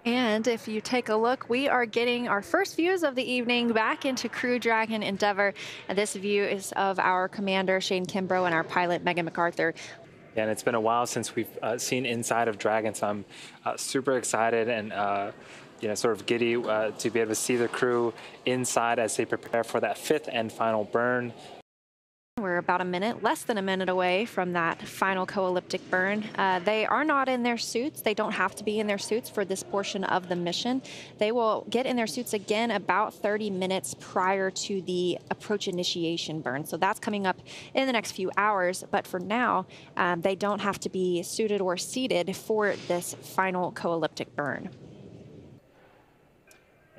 And if you take a look, we are getting our first views of the evening back into Crew Dragon Endeavour. And this view is of our commander, Shane Kimbrough, and our pilot, Megan McArthur. Yeah, and it's been a while since we've seen inside of Dragon, so I'm super excited and sort of giddy to be able to see the crew inside as they prepare for that fifth and final burn. We're about less than a minute away from that final co-elliptic burn. They are not in their suits. They don't have to be in their suits for this portion of the mission. They will get in their suits again about 30 minutes prior to the approach initiation burn. So that's coming up in the next few hours. But for now, they don't have to be suited or seated for this final co-elliptic burn.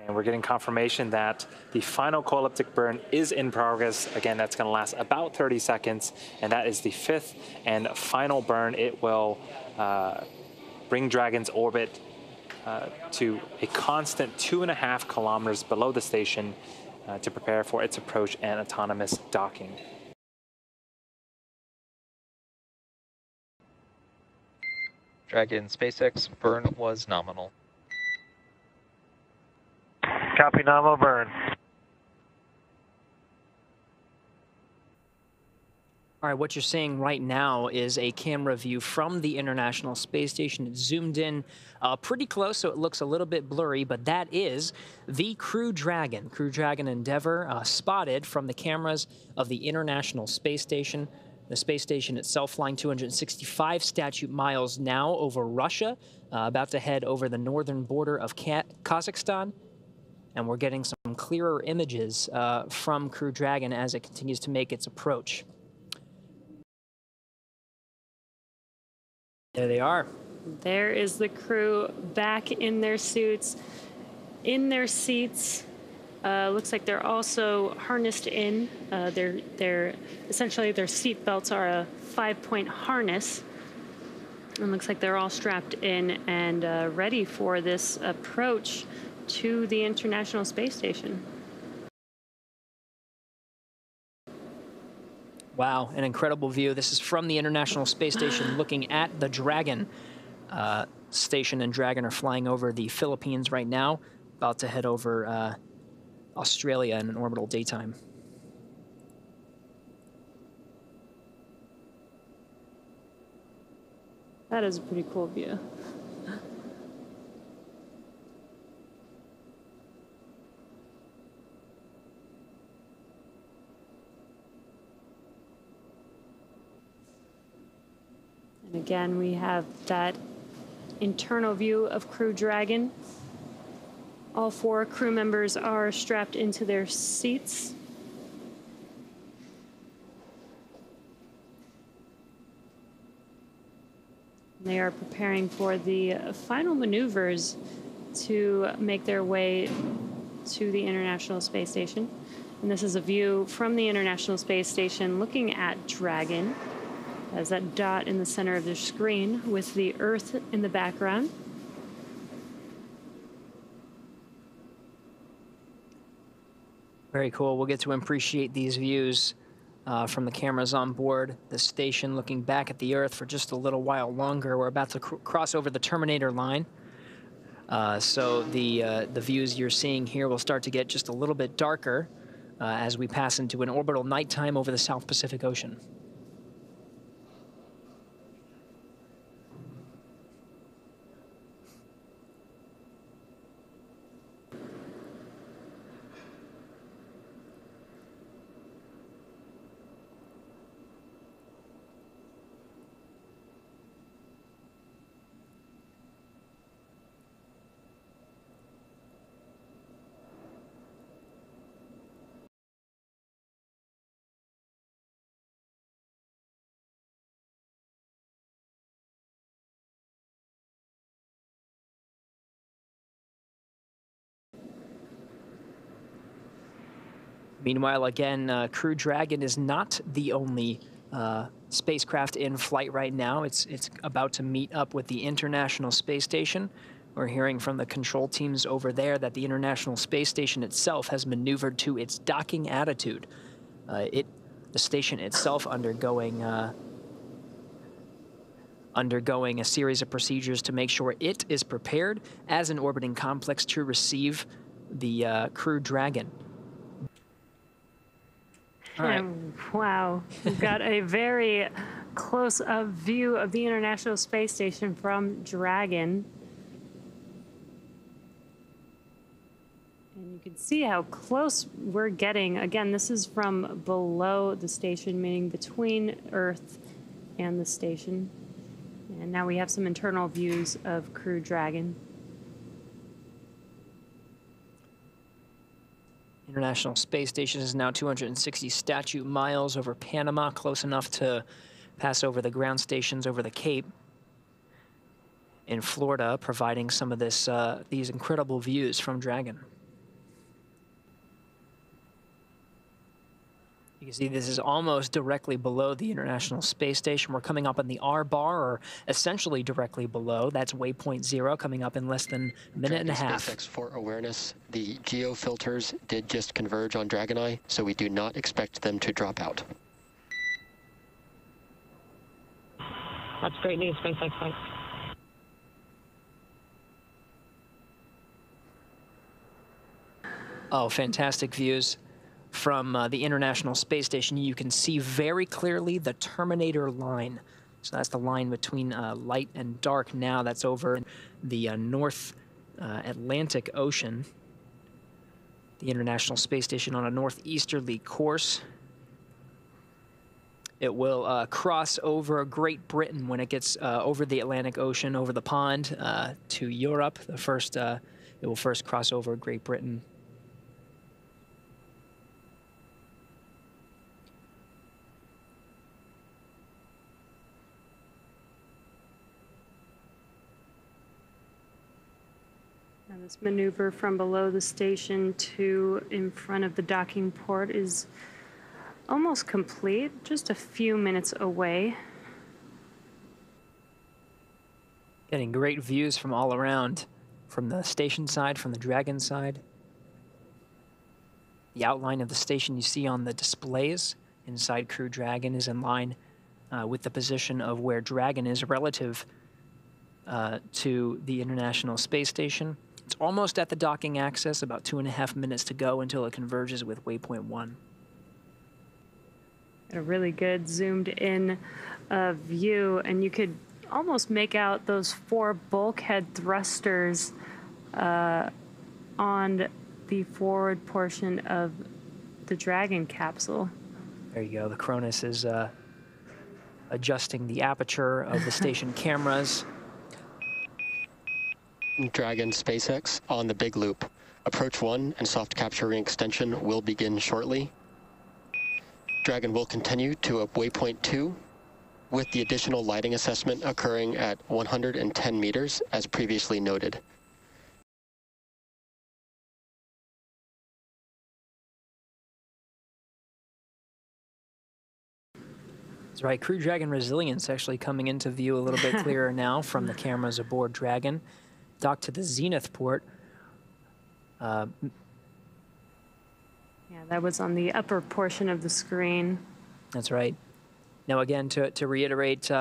And we're getting confirmation that the final co-elliptic burn is in progress. Again, that's going to last about 30 seconds, and that is the fifth and final burn. It will bring Dragon's orbit to a constant 2.5 kilometers below the station to prepare for its approach and autonomous docking. Dragon SpaceX burn was nominal. Copy, nominal burn. All right, what you're seeing right now is a camera view from the International Space Station. It's zoomed in pretty close, so it looks a little bit blurry, but that is the Crew Dragon Endeavour, spotted from the cameras of the International Space Station. The space station itself flying 265 statute miles now over Russia, about to head over the northern border of Kazakhstan. And we're getting some clearer images from Crew Dragon as it continues to make its approach. There they are. There is the crew back in their suits, in their seats. Looks like they're also harnessed in. Essentially their seat belts are a 5-point harness. And looks like they're all strapped in and ready for this approach to the International Space Station. Wow, an incredible view. This is from the International Space Station looking at the Dragon station, and Dragon are flying over the Philippines right now, about to head over Australia in an orbital daytime. That is a pretty cool view. And again, we have that internal view of Crew Dragon. All 4 crew members are strapped into their seats. They are preparing for the final maneuvers to make their way to the International Space Station. And this is a view from the International Space Station looking at Dragon, as that dot in the center of the screen with the Earth in the background. Very cool. We'll get to appreciate these views from the cameras on board the station, looking back at the Earth for just a little while longer. We're about to cross over the Terminator line. So the views you're seeing here will start to get just a little bit darker as we pass into an orbital nighttime over the South Pacific Ocean. Meanwhile, again, Crew Dragon is not the only spacecraft in flight right now. It's about to meet up with the International Space Station. We're hearing from the control teams over there that the International Space Station itself has maneuvered to its docking attitude. The station itself undergoing a series of procedures to make sure it is prepared as an orbiting complex to receive the Crew Dragon. All right. Wow, we've got a very close-up view of the International Space Station from Dragon. And you can see how close we're getting. Again, this is from below the station, meaning between Earth and the station. And now we have some internal views of Crew Dragon. International Space Station is now 260 statute miles over Panama, close enough to pass over the ground stations over the Cape in Florida, providing some of these incredible views from Dragon. You can see this is almost directly below the International Space Station. We're coming up on the R bar, or essentially directly below. That's waypoint 0, coming up in less than a minute and a half. SpaceX for awareness, the geo filters did just converge on Dragon Eye, so we do not expect them to drop out. That's great news, SpaceX. Thanks. Oh, fantastic views from the International Space Station. You can see very clearly the Terminator line. So that's the line between light and dark now. That's over the North Atlantic Ocean. The International Space Station on a northeasterly course. It will cross over Great Britain when it gets over the Atlantic Ocean, over the pond to Europe. It will first cross over Great Britain. Now this maneuver from below the station to in front of the docking port is almost complete, just a few minutes away. Getting great views from all around, from the station side, from the Dragon side. The outline of the station you see on the displays inside Crew Dragon is in line with the position of where Dragon is relative to the International Space Station. It's almost at the docking axis, about 2.5 minutes to go until it converges with waypoint 1. A really good zoomed in view, and you could almost make out those 4 bulkhead thrusters on the forward portion of the Dragon capsule. There you go. The Cronus is adjusting the aperture of the station cameras. Dragon SpaceX on the big loop. Approach 1 and soft capture ring extension will begin shortly. Dragon will continue to waypoint 2 with the additional lighting assessment occurring at 110 meters as previously noted. That's right. Crew Dragon Resilience actually coming into view a little bit clearer now from the cameras aboard Dragon. Docked to the Zenith port. Yeah, that was on the upper portion of the screen. That's right. Now again, to reiterate,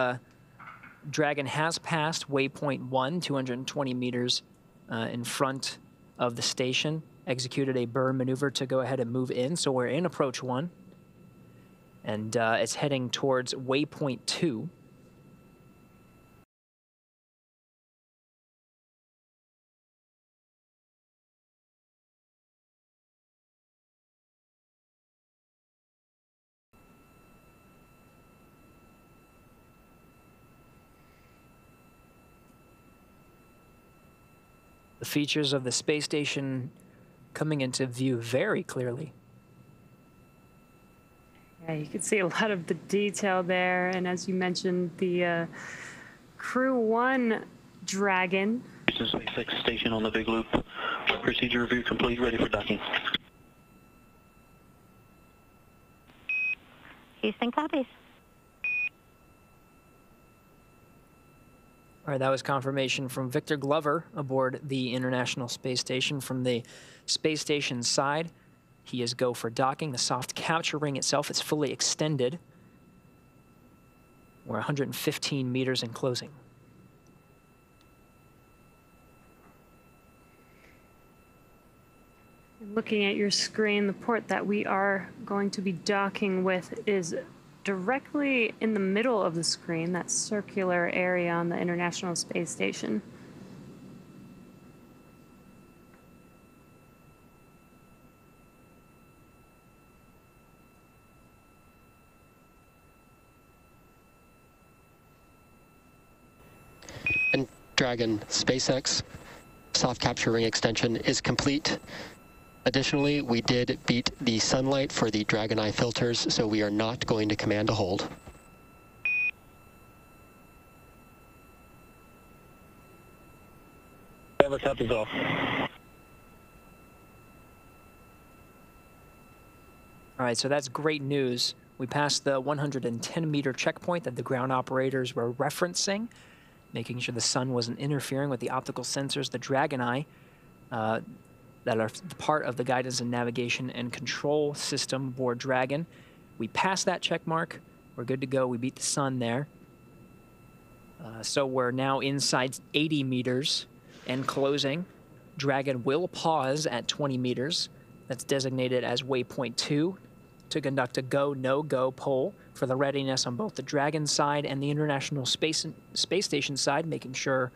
Dragon has passed waypoint 1, 220 meters in front of the station, executed a burn maneuver to go ahead and move in. So we're in approach 1, and it's heading towards waypoint 2. The features of the space station coming into view very clearly. Yeah, you can see a lot of the detail there, and as you mentioned, the Crew-1 Dragon. SpaceX station on the big loop. Procedure review complete, ready for docking. Houston copies. All right, that was confirmation from Victor Glover aboard the International Space Station. From the space station side, he is go for docking. The soft capture ring itself is fully extended. We're 115 meters in closing. Looking at your screen, the port that we are going to be docking with is directly in the middle of the screen, that circular area on the International Space Station. And Dragon, SpaceX soft capture ring extension is complete. Additionally, we did beat the sunlight for the Dragon Eye filters, so we are not going to command a hold. Never copies all. All right, so that's great news. We passed the 110-meter checkpoint that the ground operators were referencing, making sure the sun wasn't interfering with the optical sensors, the Dragon Eye, that are part of the guidance and navigation and control system aboard Dragon. We passed that check mark. We're good to go. We beat the sun there. So we're now inside 80 meters and closing. Dragon will pause at 20 meters. That's designated as waypoint 2 to conduct a go, no-go poll for the readiness on both the Dragon side and the International Space Station side, making sure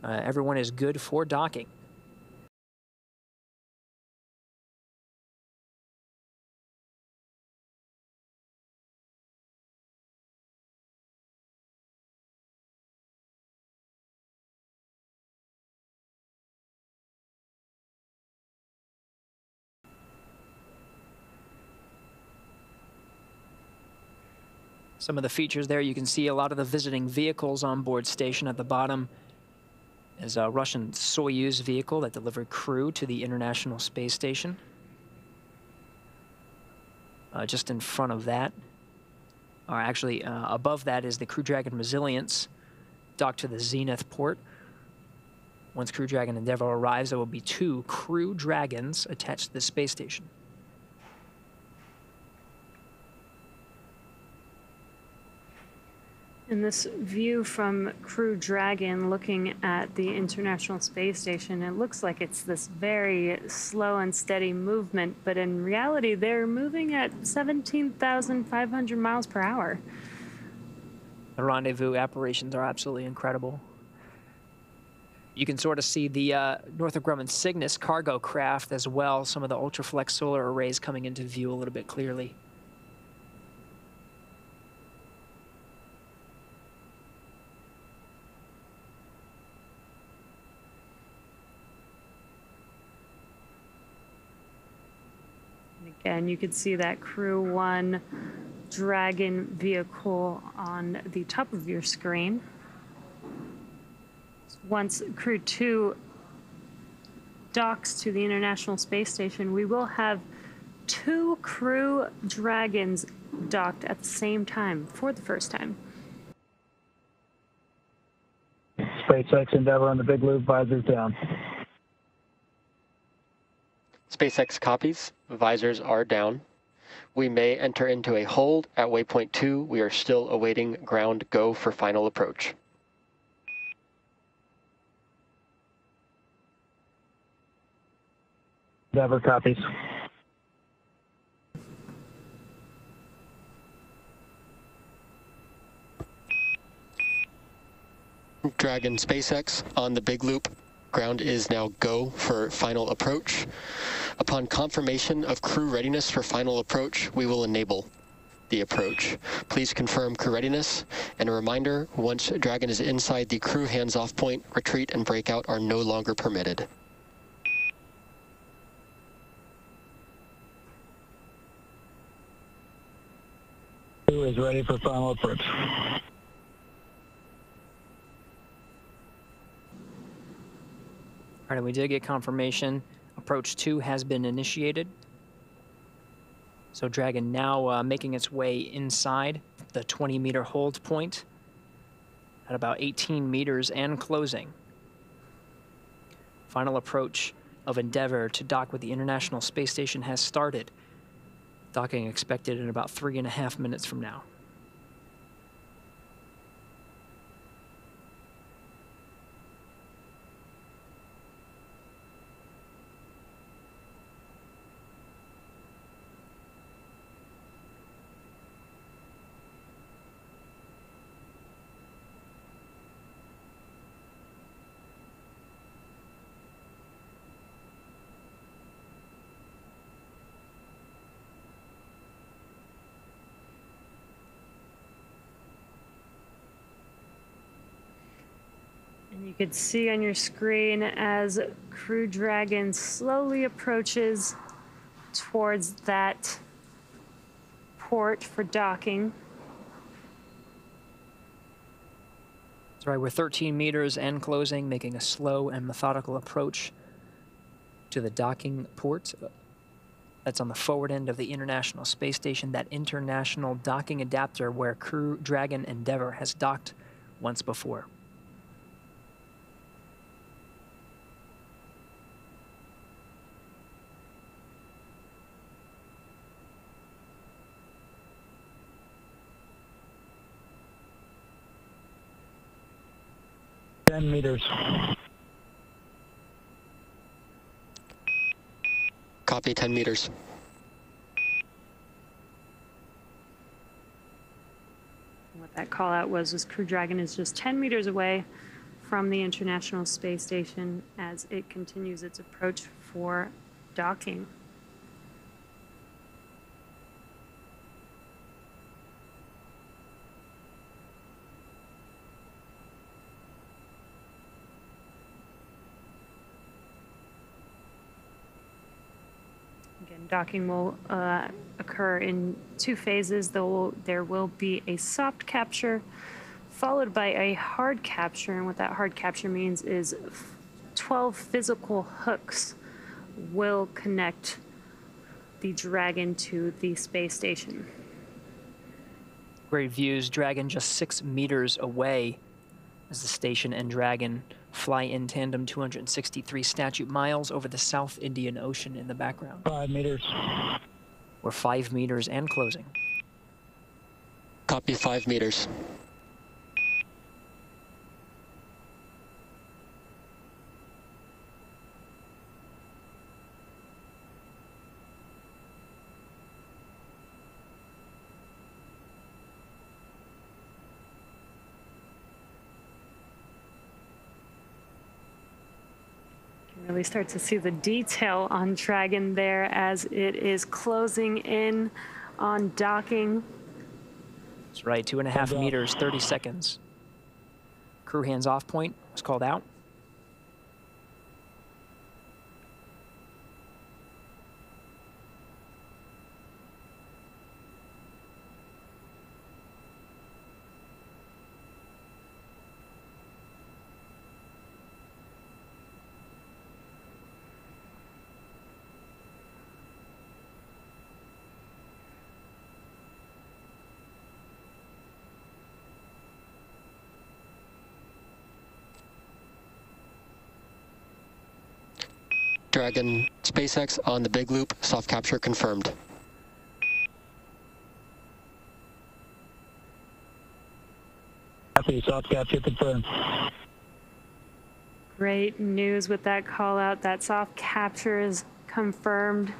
everyone is good for docking. Some of the features there, you can see a lot of the visiting vehicles on board station. At the bottom is a Russian Soyuz vehicle that delivered crew to the International Space Station. Just in front of that, or actually above that, is the Crew Dragon Resilience docked to the Zenith port. Once Crew Dragon Endeavour arrives, there will be 2 Crew Dragons attached to the space station. In this view from Crew Dragon looking at the International Space Station, it looks like it's this very slow and steady movement, but in reality, they're moving at 17,500 miles per hour. The rendezvous operations are absolutely incredible. You can sort of see the Northrop Grumman Cygnus cargo craft as well, some of the Ultraflex solar arrays coming into view a little bit clearly. And you can see that Crew-1 Dragon vehicle on the top of your screen. Once Crew-2 docks to the International Space Station, we will have 2 Crew Dragons docked at the same time for the first time. SpaceX Endeavour on the big loop, visors down. SpaceX copies. Visors are down. We may enter into a hold at waypoint 2. We are still awaiting ground go for final approach. Endeavour copies. Dragon SpaceX on the big loop. Ground is now go for final approach. Upon confirmation of crew readiness for final approach, we will enable the approach. Please confirm crew readiness. And a reminder, once Dragon is inside the crew hands-off point, retreat and breakout are no longer permitted. Crew is ready for final approach. All right, we did get confirmation. Approach 2 has been initiated. So Dragon now making its way inside the 20-meter hold point at about 18 meters and closing. Final approach of Endeavour to dock with the International Space Station has started. Docking expected in about 3.5 minutes from now. You could see on your screen as Crew Dragon slowly approaches towards that port for docking. That's right, we're 13 meters and closing, making a slow and methodical approach to the docking port. That's on the forward end of the International Space Station, that international docking adapter where Crew Dragon Endeavour has docked once before. Meters. Copy, 10 meters. What that call out was Crew Dragon is just 10 meters away from the International Space Station as it continues its approach for docking. Again, docking will occur in 2 phases. There will be a soft capture followed by a hard capture, and what that hard capture means is 12 physical hooks will connect the Dragon to the space station. Great views, Dragon just 6 meters away as the station and Dragon fly in tandem 263 statute miles over the South Indian Ocean in the background. 5 meters. We're 5 meters and closing. Copy, 5 meters. Really start to see the detail on Dragon there as it is closing in on docking. That's right, 2.5 meters, 30 seconds. Crew hands off point was called out. Dragon, SpaceX on the big loop, soft capture confirmed. Copy, soft capture confirmed. Great news with that call out. That soft capture is confirmed.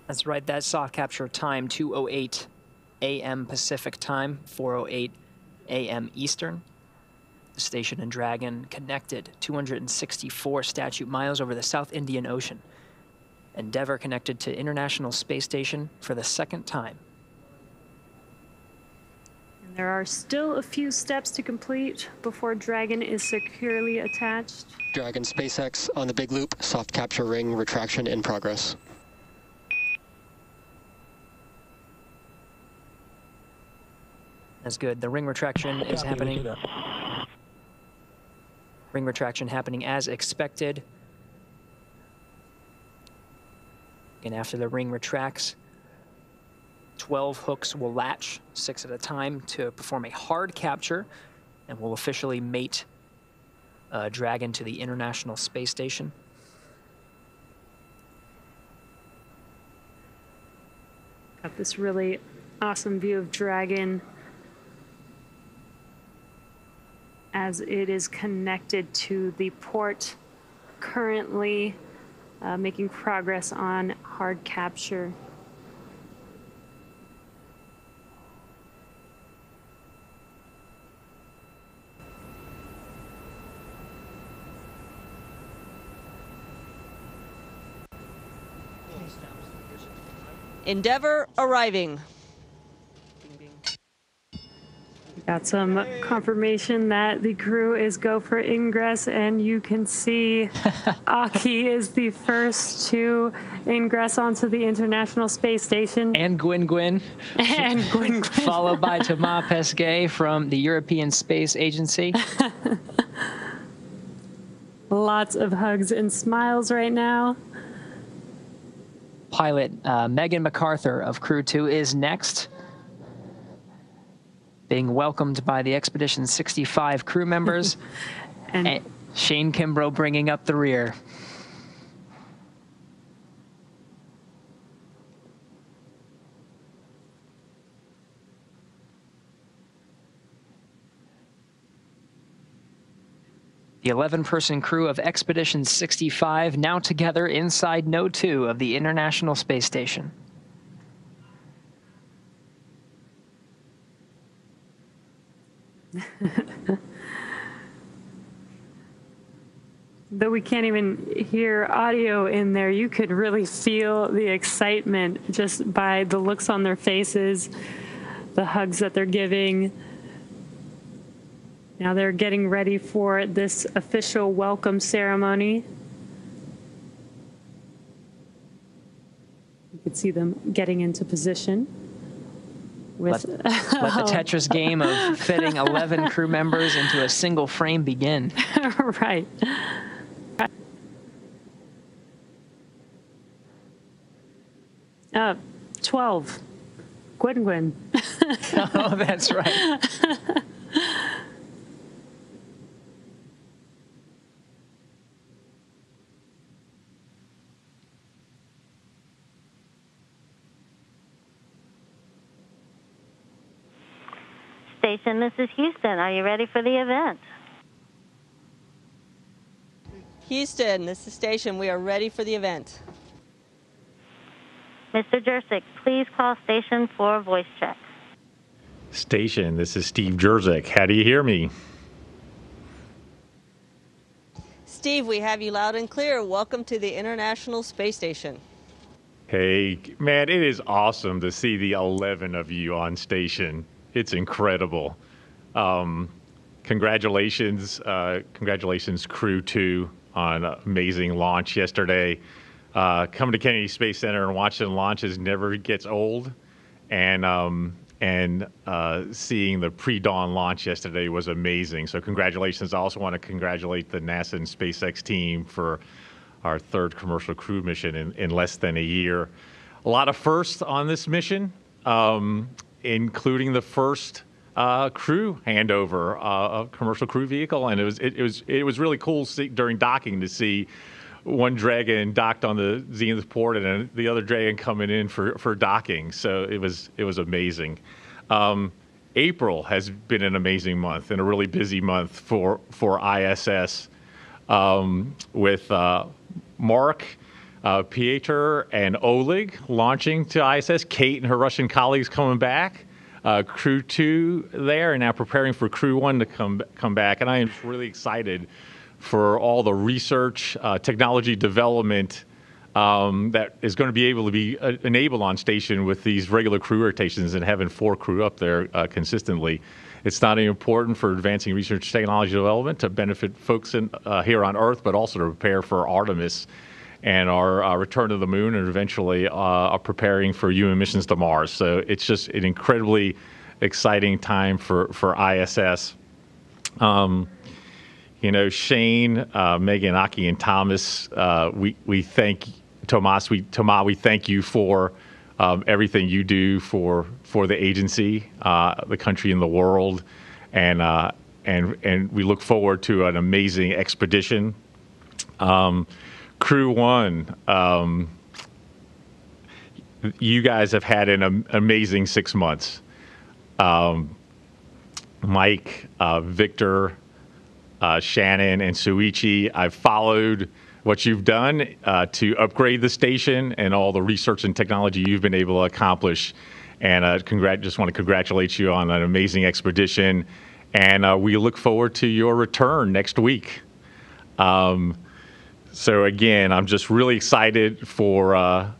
That's right, that soft capture time, 2:08 a.m. Pacific time, 4:08 a.m. Eastern. The station and Dragon connected 264 statute miles over the South Indian Ocean. Endeavour connected to International Space Station for the 2nd time. And there are still a few steps to complete before Dragon is securely attached. Dragon, SpaceX on the big loop, soft capture ring retraction in progress. That's good. The ring retraction is happening. Ring retraction happening as expected. And after the ring retracts, 12 hooks will latch, 6 at a time, to perform a hard capture, and will officially mate Dragon to the International Space Station. Got this really awesome view of Dragon as it is connected to the port, currently making progress on hard capture. Endeavour arriving. Got some confirmation that the crew is go for ingress, and you can see Aki is the first to ingress onto the International Space Station. And Gwyn. And Gwyn. Followed by Thomas Pesquet from the European Space Agency. Lots of hugs and smiles right now. Pilot Megan McArthur of Crew-2 is next, being welcomed by the Expedition 65 crew members, and Shane Kimbrough bringing up the rear. The 11-person crew of Expedition 65 now together inside Node 2 of the International Space Station. Though we can't even hear audio in there, you could really feel the excitement just by the looks on their faces, the hugs that they're giving. Now they're getting ready for this official welcome ceremony. You can see them getting into position. With let the Tetris game of fitting 11 crew members into a single frame begin. Right. 12. Gwyn. Oh, that's right. Station, this is Houston. Are you ready for the event? Houston, this is Station. We are ready for the event. Mr. Jurczyk, please call station for voice check. Station, this is Steve Jurczyk. How do you hear me? Steve, we have you loud and clear. Welcome to the International Space Station. Hey, man, it is awesome to see the 11 of you on station. It's incredible. Congratulations, Crew-2 on an amazing launch yesterday. Coming to Kennedy Space Center and watching launches never gets old. And seeing the pre-dawn launch yesterday was amazing. So congratulations. I also want to congratulate the NASA and SpaceX team for our third commercial crew mission in less than a year. A lot of firsts on this mission, including the first crew handover, a commercial crew vehicle, and it was really cool during docking to see one Dragon docked on the Zenith port and the other Dragon coming in for docking. So it was amazing. April has been an amazing month and a really busy month for ISS, with Mark, Pyotr, and Oleg launching to ISS. Kate and her Russian colleagues coming back. Crew-2 there, and now preparing for Crew-1 to come back. And I am really excited for all the research, technology development that is going to be able to be enabled on station with these regular crew rotations and having 4 crew up there consistently. It's not only important for advancing research technology development to benefit folks here on Earth, but also to prepare for Artemis and our return to the moon, and eventually are preparing for human missions to Mars. So it's just an incredibly exciting time for ISS. You know, Shane, Megan, Aki, and Thomas, we thank Thomas, we thank you for everything you do for the agency, the country, and the world, and we look forward to an amazing expedition. Crew-1, you guys have had an amazing 6 months. Mike, Victor, Shannon, and Soichi, I've followed what you've done to upgrade the station and all the research and technology you've been able to accomplish. And just want to congratulate you on an amazing expedition. And we look forward to your return next week. So again, I'm just really excited for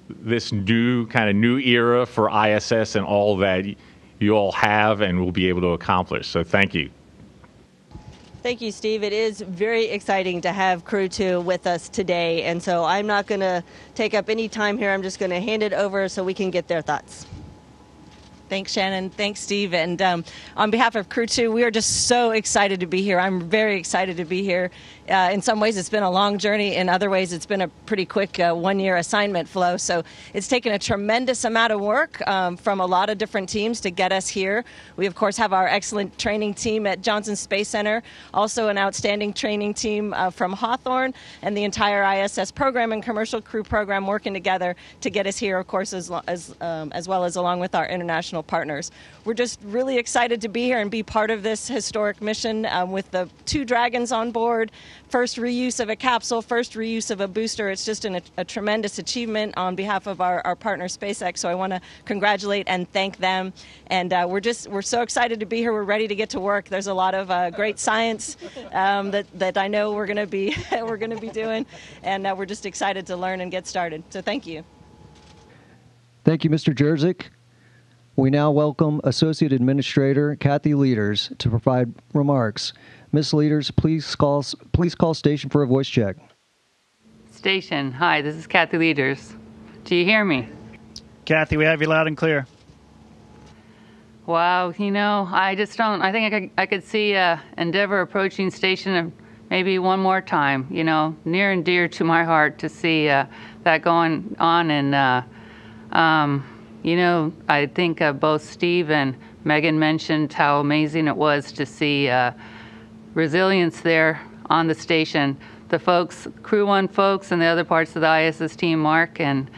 this new era for ISS and all that you all have and will be able to accomplish. So thank you. Thank you, Steve. It is very exciting to have Crew-2 with us today, and so I'm not going to take up any time here. I'm just going to hand it over so we can get their thoughts. Thanks, Shannon. Thanks, Steve. And on behalf of Crew-2, we are just so excited to be here. I'm very excited to be here. In some ways, it's been a long journey. In other ways, it's been a pretty quick one-year assignment flow. So it's taken a tremendous amount of work from a lot of different teams to get us here. We, of course, have our excellent training team at Johnson Space Center, also an outstanding training team from Hawthorne, and the entire ISS program and commercial crew program working together to get us here, of course, as well as along with our international partners. We're just really excited to be here and be part of this historic mission with the 2 Dragons on board. First reuse of a capsule, first reuse of a booster. It's just a tremendous achievement on behalf of our partner SpaceX. So I want to congratulate and thank them. And we're so excited to be here. We're ready to get to work. There's a lot of great science that I know we're going to be doing, and we're just excited to learn and get started. So thank you. Thank you, Mr. Jurczyk. We now welcome Associate Administrator Kathy Lueders to provide remarks. Ms. Lueders, please call station for a voice check. Station, hi, this is Kathy Lueders. Do you hear me? Kathy, we have you loud and clear. Wow, I just don't, I think I could see Endeavour approaching station maybe one more time, near and dear to my heart to see that going on. And, I think both Steve and Megan mentioned how amazing it was to see resilience there on the station. The folks, Crew-1 folks and the other parts of the ISS team, Mark, and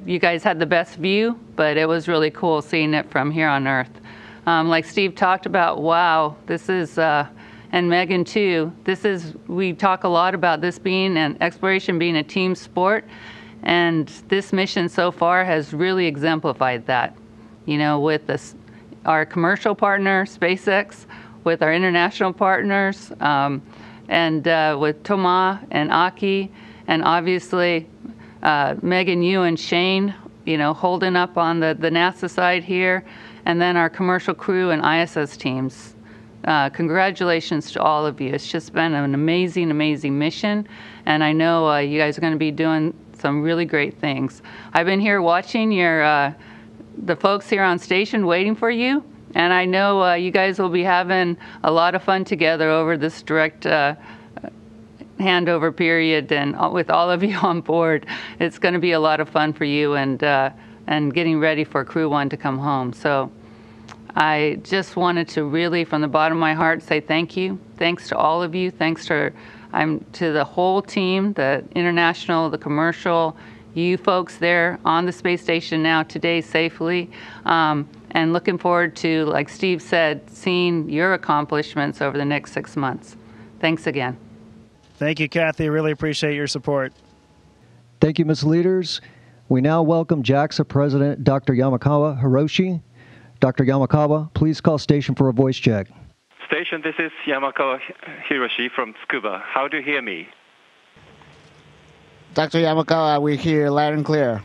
you guys had the best view, but it was really cool seeing it from here on Earth. Like Steve talked about, wow, this is, and Megan too, we talk a lot about this being an exploration being a team sport, and this mission so far has really exemplified that, with our commercial partner, SpaceX, with our international partners, and with Thomas and Aki, and obviously Megan, you and Shane, holding up on the NASA side here, and then our commercial crew and ISS teams. Congratulations to all of you. It's just been an amazing, amazing mission, and I know you guys are going to be doing some really great things. I've been here watching the folks here on station waiting for you, and I know you guys will be having a lot of fun together over this direct handover period, and with all of you on board, it's going to be a lot of fun for you, and getting ready for Crew-1 to come home. So I just wanted to really, from the bottom of my heart, say thank you. Thanks to all of you. Thanks to the whole team, the international, the commercial, you folks there on the space station now today safely. And looking forward to, like Steve said, seeing your accomplishments over the next 6 months. Thanks again. Thank you, Kathy. Really appreciate your support. Thank you, Ms. Lueders. We now welcome JAXA President Dr. Yamakawa Hiroshi. Dr. Yamakawa, please call station for a voice check. Station, this is Yamakawa Hiroshi from Tsukuba. How do you hear me? Dr. Yamakawa, we hear loud and clear.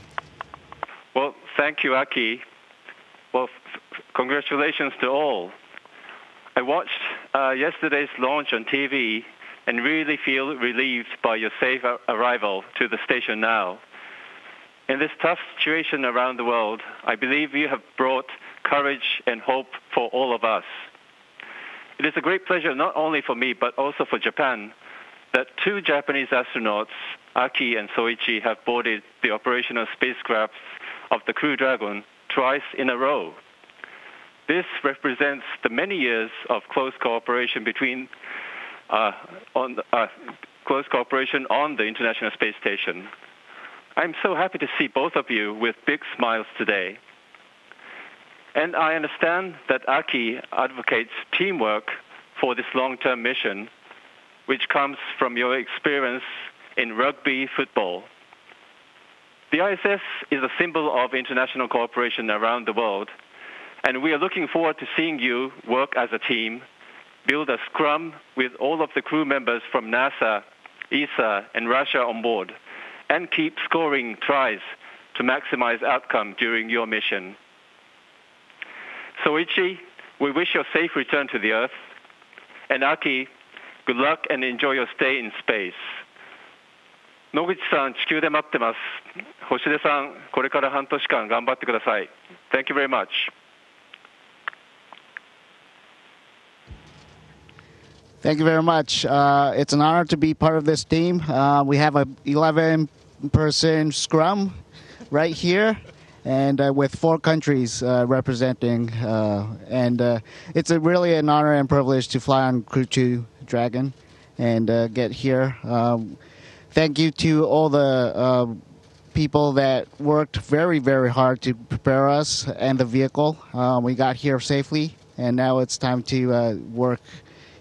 Well, thank you, Aki. Well, congratulations to all. I watched yesterday's launch on TV and really feel relieved by your safe arrival to the station now. In this tough situation around the world, I believe you have brought courage and hope for all of us. It is a great pleasure not only for me, but also for Japan, that 2 Japanese astronauts, Aki and Soichi, have boarded the operational spacecrafts of the Crew Dragon twice in a row. This represents the many years of close cooperation on the International Space Station. I'm so happy to see both of you with big smiles today. And I understand that Aki advocates teamwork for this long-term mission, which comes from your experience in rugby football. The ISS is a symbol of international cooperation around the world, and we are looking forward to seeing you work as a team, build a scrum with all of the crew members from NASA, ESA, and Russia on board, and keep scoring tries to maximize outcome during your mission. Soichi, we wish you a safe return to the Earth. And Aki, good luck and enjoy your stay in space. Noguchi-san、地球で待ってます。星出さん、これから半年間頑張ってください。Thank you very much. Thank you very much. It's an honor to be part of this team. We have a 11-person scrum right here, and with 4 countries representing. It's really an honor and privilege to fly on Crew-2 Dragon and get here. Thank you to all the people that worked very, very hard to prepare us and the vehicle. We got here safely, and now it's time to work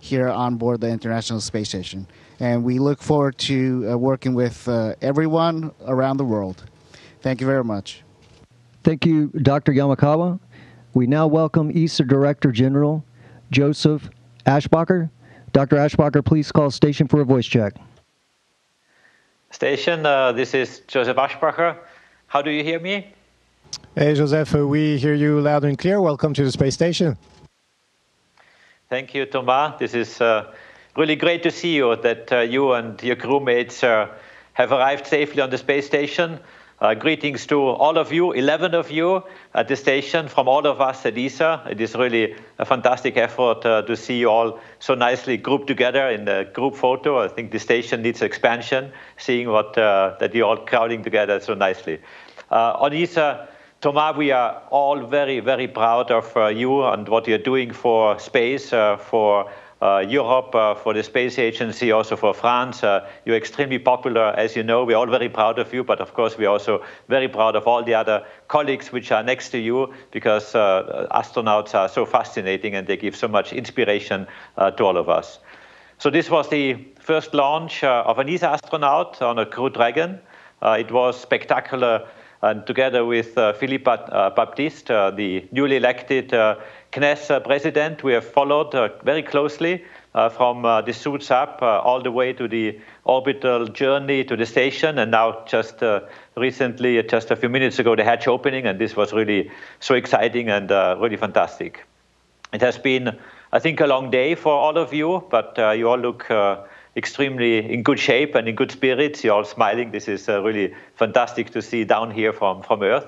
here on board the International Space Station. And we look forward to working with everyone around the world. Thank you very much. Thank you, Dr. Yamakawa. We now welcome ESA Director General Josef Aschbacher. Dr. Aschbacher, please call station for a voice check. Station, this is Josef Aschbacher. How do you hear me? Hey, Josef, we hear you loud and clear. Welcome to the space station. Thank you, Thomas. This is really great to see you, that you and your crewmates have arrived safely on the space station. Greetings to all of you, 11 of you at the station, from all of us at ESA. It is really a fantastic effort to see you all so nicely grouped together in the group photo. I think the station needs expansion, seeing that you're all crowding together so nicely. On ESA, Thomas, we are all very, very proud of you and what you're doing for space, for Europe, for the space agency, also for France. You're extremely popular, as you know. We're all very proud of you, but of course we're also very proud of all the other colleagues which are next to you, because astronauts are so fascinating and they give so much inspiration to all of us. So this was the first launch of an ESA astronaut on a Crew Dragon. It was spectacular, and together with Philippe Baptiste, the newly elected CNES president, we have followed very closely from the suits up all the way to the orbital journey to the station, and now just recently, just a few minutes ago, the hatch opening, and this was really so exciting and really fantastic. It has been, I think, a long day for all of you, but you all look extremely in good shape and in good spirits. You're all smiling. This is really fantastic to see down here from Earth.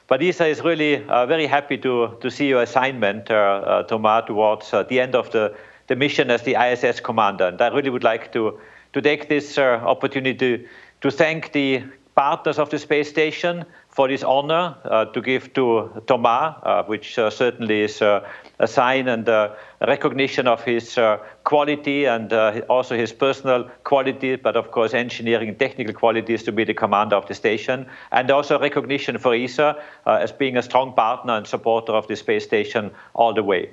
But ESA is really very happy to see your assignment, Thomas, towards the end of the mission as the ISS commander. And I really would like to take this opportunity to thank the partners of the space station for this honor to give to Thomas, which certainly is a sign and a recognition of his quality and also his personal quality, but of course engineering and technical qualities to be the commander of the station, and also recognition for ESA as being a strong partner and supporter of the space station all the way.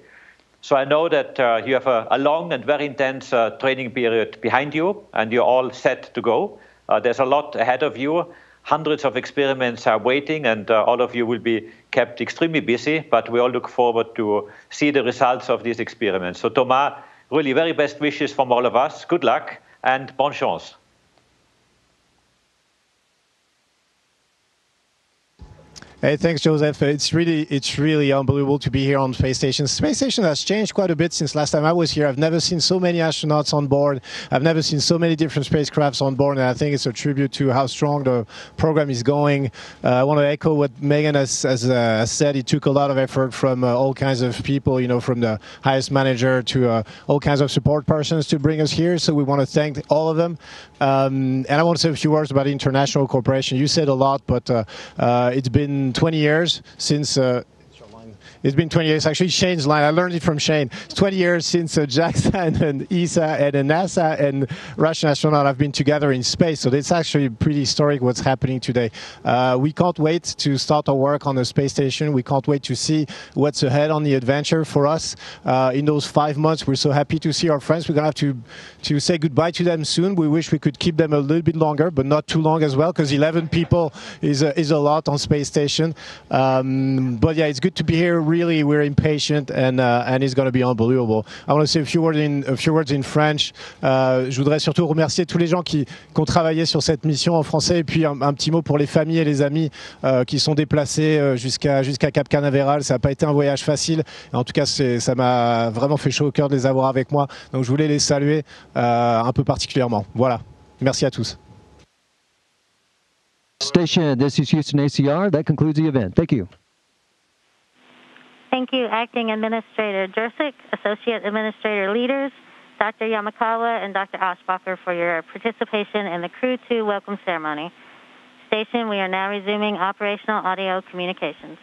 So I know that you have a long and very intense training period behind you, and you're all set to go. There's a lot ahead of you. Hundreds of experiments are waiting, and all of you will be kept extremely busy, but we all look forward to see the results of these experiments. So Thomas, really very best wishes from all of us. Good luck and bonne chance. Hey, thanks, Joseph. It's really unbelievable to be here on Space Station. Space Station has changed quite a bit since last time I was here. I've never seen so many astronauts on board. I've never seen so many different spacecrafts on board, and I think it's a tribute to how strong the program is going. I want to echo what Megan has said. It took a lot of effort from all kinds of people, you know, from the highest manager to all kinds of support persons to bring us here. So we want to thank all of them. And I want to say a few words about international cooperation. You said a lot, but it's been 20 years since it's been 20 years. Actually, Shane's line, I learned it from Shane. It's 20 years since JAXA and ESA and NASA and Russian astronaut have been together in space. So it's actually pretty historic what's happening today. We can't wait to start our work on the space station. We can't wait to see what's ahead on the adventure for us. In those 5 months, we're so happy to see our friends. We're going to have to say goodbye to them soon. We wish we could keep them a little bit longer, but not too long as well, because 11 people is a lot on space station. But yeah, it's good to be here. Really, we're impatient, and it's going to be unbelievable. I want to say a few words in French. Je voudrais surtout remercier tous les gens qui ont travaillé sur cette mission en français, et puis un petit mot pour les familles et les amis qui sont déplacés jusqu'à Cap Canaveral. Ça n'a pas été un voyage facile. En tout cas, ça m'a vraiment fait chaud au cœur de les avoir avec moi. Donc je voulais les saluer un peu particulièrement. Voilà. Merci à tous. Station, this is Houston ACR. That concludes the event. Thank you. Thank you, Acting Administrator Jurczyk, Associate Administrator Lueders, Dr. Yamakawa, and Dr. Aschbacher for your participation in the Crew-2 welcome ceremony. Station, we are now resuming operational audio communications.